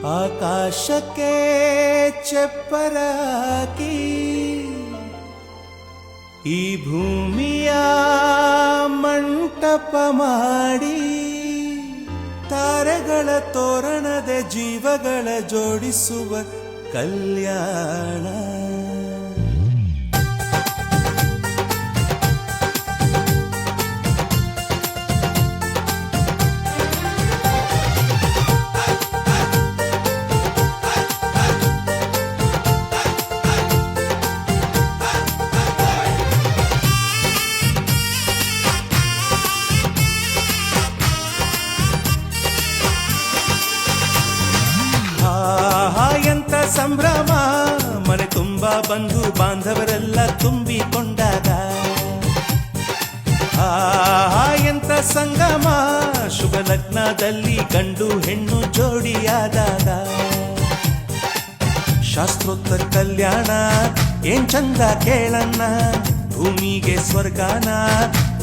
ಆಕಾಶಕ್ಕೆ ಚಪ್ಪರಾಕಿ ಈ ಭೂಮಿಯ ಮಂಟಪ ಮಾಡಿ ತಾರೆಗಳ ತೋರಣದ ಜೀವಗಳ ಜೋಡಿಸುವ ಕಲ್ಯಾಣ. ಎಂತ ಸಂಭ್ರಮ, ಮನೆ ತುಂಬಾ ಬಂಧು ಬಾಂಧವರೆಲ್ಲ ತುಂಬಿಕೊಂಡಾಗ. ಎಂತ ಸಂಗಮ, ಶುಭ ಲಗ್ನದಲ್ಲಿ ಗಂಡು ಹೆಣ್ಣು ಜೋಡಿಯಾದಾಗ. ಶಾಸ್ತ್ರೋತ್ತರ ಕಲ್ಯಾಣ ಏನ್ ಚಂದ ಕೇಳಣ್ಣ, ಭೂಮಿಗೆ ಸ್ವರ್ಗಾನ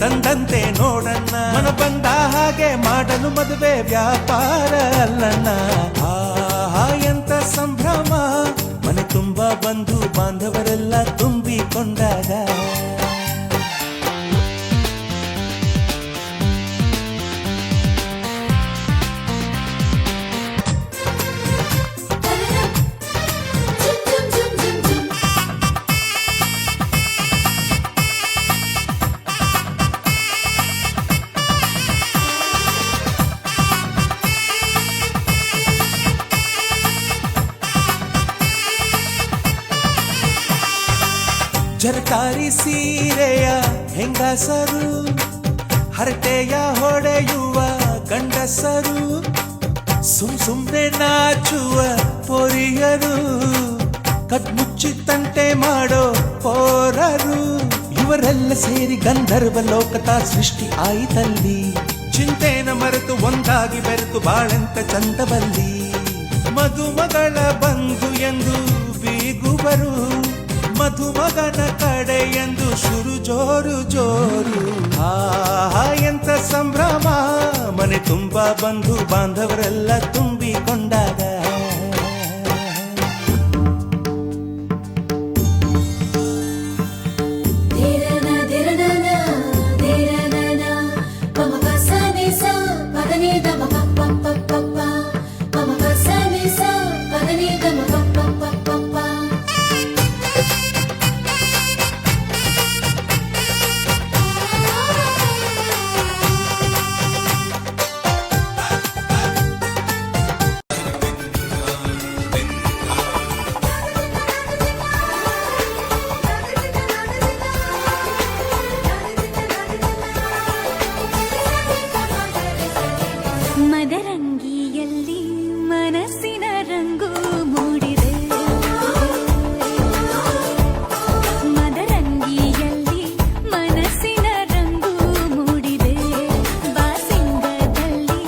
ತಂದಂತೆ ನೋಡಣ್ಣ. ಮನ ಬಂದ ಹಾಗೆ ಮಾಡಲು ಮದುವೆ ವ್ಯಾಪಾರ ಅಲ್ಲಣ್ಣ. ಎಂತ ಸಂಭ್ರಮ, ಮನೆ ತುಂಬಾ ಬಂಧು ಬಾಂಧವರೆಲ್ಲ ತುಂಬಿಕೊಂಡಾಗ. ಜರಕಾರಿ ಸೀರೆಯ ಹೆಂಗಸರು, ಹರಟೆಯ ಹೊಡೆಯುವ ಗಂಡಸರು, ಸುಮ್ನೆ ನಾಚುವ ಪೊರಿಯರು, ಕಟ್ಮುಚ್ಚಿ ತಂಟೆ ಮಾಡೋ ಪೋರರು, ಇವರೆಲ್ಲ ಸೇರಿ ಗಂಧರ್ವ ಲೋಕದ ಸೃಷ್ಟಿ ಆಯಿತಲ್ಲಿ. ಚಿಂತೆನ ಮರೆತು ಒಂದಾಗಿ ಬೆರೆತು ಬಾಳೆಂತ ಚಂದವಲ್ಲಿ. ಮದುಮಗಳ ಬಂಧು ಎಂದು ಬೀಗುವರು, ಮಧುಮಗನ ಕಡೆ ಎಂದು ಶುರು ಜೋರು ಜೋರು. ಎಂತ ಸಂಭ್ರಮ, ಮನೆ ತುಂಬಾ ಬಂಧು ಬಾಂಧವರೆಲ್ಲ ತುಂಬಿಕೊಂಡಾಗ. ಮದರಂಗಿಯಲ್ಲಿ ಮನಸ್ಸಿನ ರಂಗು ಮೂಡಿದೆ, ಮದರಂಗಿಯಲ್ಲಿ ಮನಸ್ಸಿನ ರಂಗು ಮೂಡಿದೆ. ಬಾಸಿಂಗದಲ್ಲಿ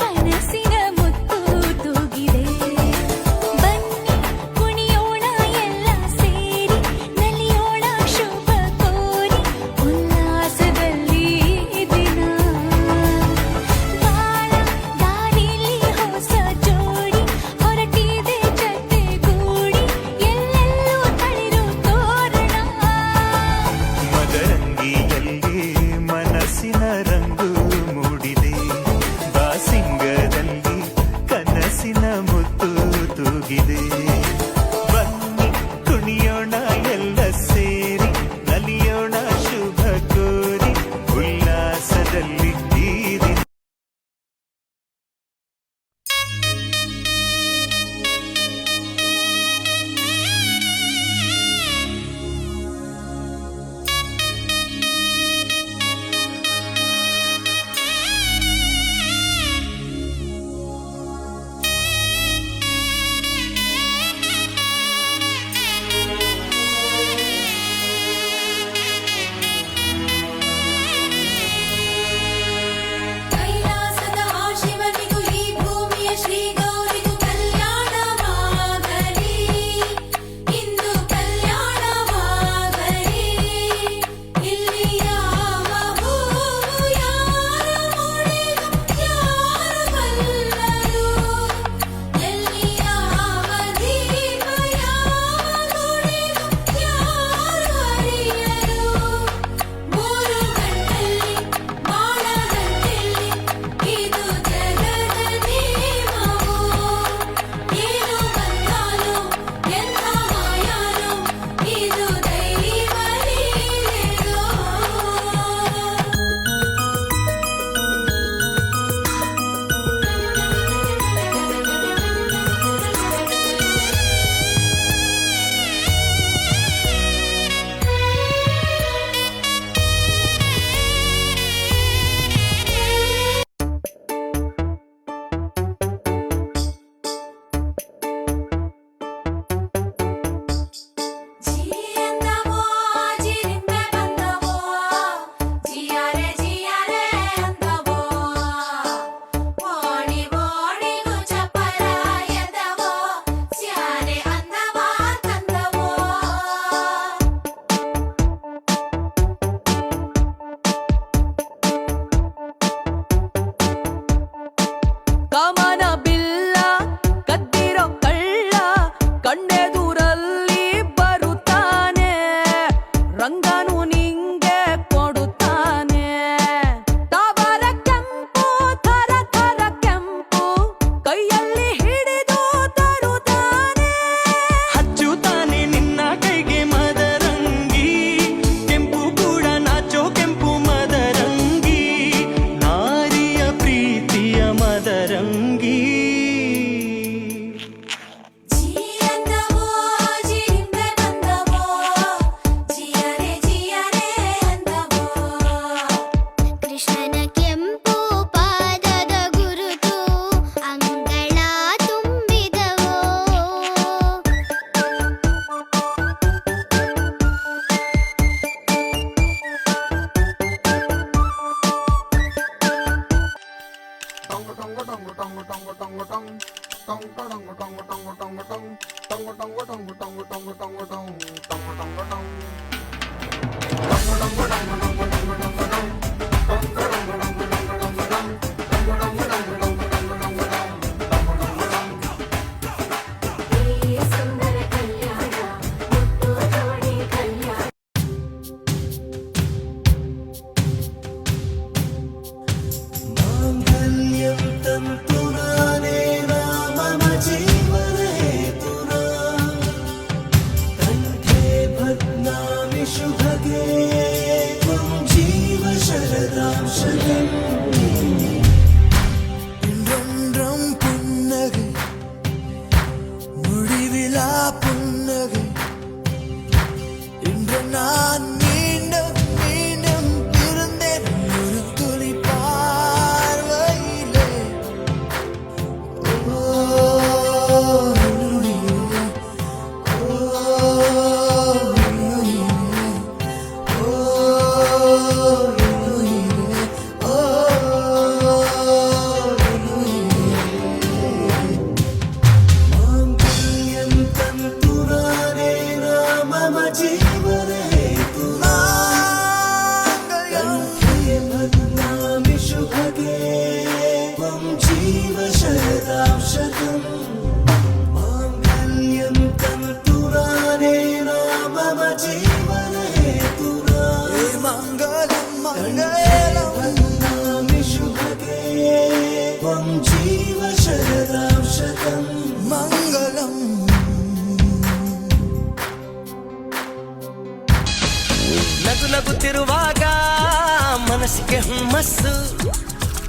ಕನಸಿನ ಮುತ್ತು ತೂಗಿದೆ. ಬನ್ನಿ ಕುಣಿಯೋಣ ಎಲ್ಲ ಸೇರಿ, ನಲಿಯೋಣ ಶುಭ ಕೋರಿ ಉಲ್ಲಾಸದಲ್ಲಿ ದಿನ. ಬನ್ನಿ ಕುಣಿಯೋಣ ಎಲ್ಲ ಸೇರಿ, ನಲಿಯೋಣ ಶುಭ ಕೋರಿ ಉಲ್ಲಾಸದಲ್ಲಿ ಈ ದಿನ. ಕಾಮನ ಬಿಲ್ಲ ಕದ್ದಿರೋ ಕಳ್ಳ ಕಣ್ಣೆದುರಲ್ಲಿ ಬರುತ್ತಾನೆ ರಂಗನು ನಿಂಗೆ ಕೊಡುತ್ತಾನೆ ತಾವರ ಕೆಂಪು ಥರ ಥರ ಕೆಂಪು ಕೈಯಲ್ಲಿ ಹಿಡಿದು ತರುತ್ತಾನೆ ಹಚ್ಚುತ್ತಾನೆ ನಿನ್ನ ಕೈಗೆ ಮದರಂಗಿ ಕೆಂಪು ಕೂಡ ನಾಚೋ ಕೆಂಪು ಮದರಂಗಿ ನಾರಿಯ ಪ್ರೀತಿಯ ಮದರಂಗಿ ಜಿಯಂದವೋ ಜಿಂದೆ ಬಂದವೋ ಜಿಯರೆ ಅಂದವೋ ಕೃಷ್ಣನ ಕೆಂಪು ಪಾದದ ಗುರುತು ಅಂಗಳ ತುಂಬಿದವೋ ಸುಂದರ ಕಲ್ಯಾಣ ಮುತ್ತು ಜೋಡಿ ಕಲ್ಯಾಣ माङ्गल्यं तन्तुनानेन मम जीवनहेतुना कण्ठे बध्नामि शुभगे त्वं जीव शरदां शतम् இன்றொன்றும் புன்னகை முடிவிலா புன்னகை இன்று நான் மீண்டும் மீண்டும் பிறந்தேன் ஒரு துளி பார்வையிலே ஓ உயிரே, ஓ உயிரே, ஓ உயிரே, ஓ உயிரே. माङ्गल्यं तन्तुनानेन मम जीवनहेतुना कण्ठे बध्नामि शुभगे त्वं जीव शरदां शतम् माङ्गल्यं तन्तुनानेन मम जीवनहेतुना मङ्गलं मङ्गलं बध्नामि शुभगे त्वं जीव शरदां शतम् मङ्गलम् ನಗು ನಗುತ್ತಿರುವಾಗ ಮನಸ್ಸಿಗೆ ಹುಮ್ಮಸ್ಸು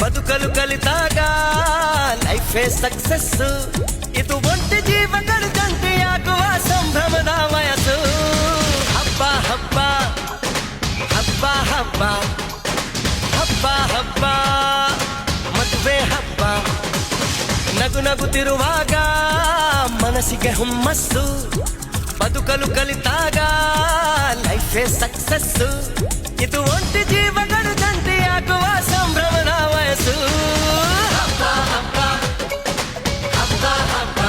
ಬದುಕಲು ಕಲಿತಾಗ ಲೈಫೇ ಸಕ್ಸಸ್ಸು ಇದು ಒಂಟಿ ಜೀವಗಳು ಜಂಟಿಯಾಗುವ ಸಂಭ್ರಮದ ವಯಸ್ಸು ಹಬ್ಬ ಹಬ್ಬ ಹಬ್ಬ ಹಬ್ಬ ಹಬ್ಬ ಹಬ್ಬ ಮದುವೆ ಹಬ್ಬ ನಗು ನಗುತ್ತಿರುವಾಗ ಮನಸ್ಸಿಗೆ ಹುಮ್ಮಸ್ಸು ಬದುಕಲು ಕಲಿತಾಗ ಲೈಫೇ ಸಕ್ಸಸ್ಸು ಇದು ಒಂಟಿ ಜೀವಗಳು ಜಂಟಿಯಾಗುವ ಸಂಭ್ರಮದ ವಯಸ್ಸು ಹಬ್ಬ ಹಬ್ಬ ಹಬ್ಬ ಹಬ್ಬ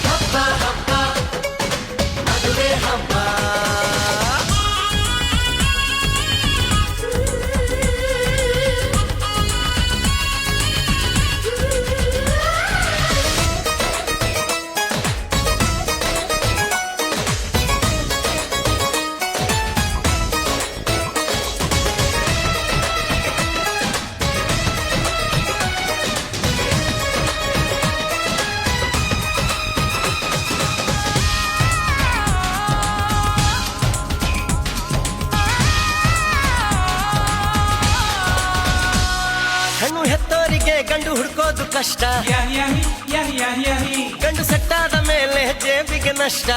ಹಬ್ಬ ಹಬ್ಬ ಮದುವೆ ಹಬ್ಬ ಹೆಣ್ಣು ಹೆತ್ತೋರಿಗೆ ಗಂಡು ಹುಡ್ಕೋದು ಕಷ್ಟ ಗಂಡು ಸೆಟ್ಟಾದ ಮೇಲೆ ಜೇಬಿಗೆ ನಷ್ಟ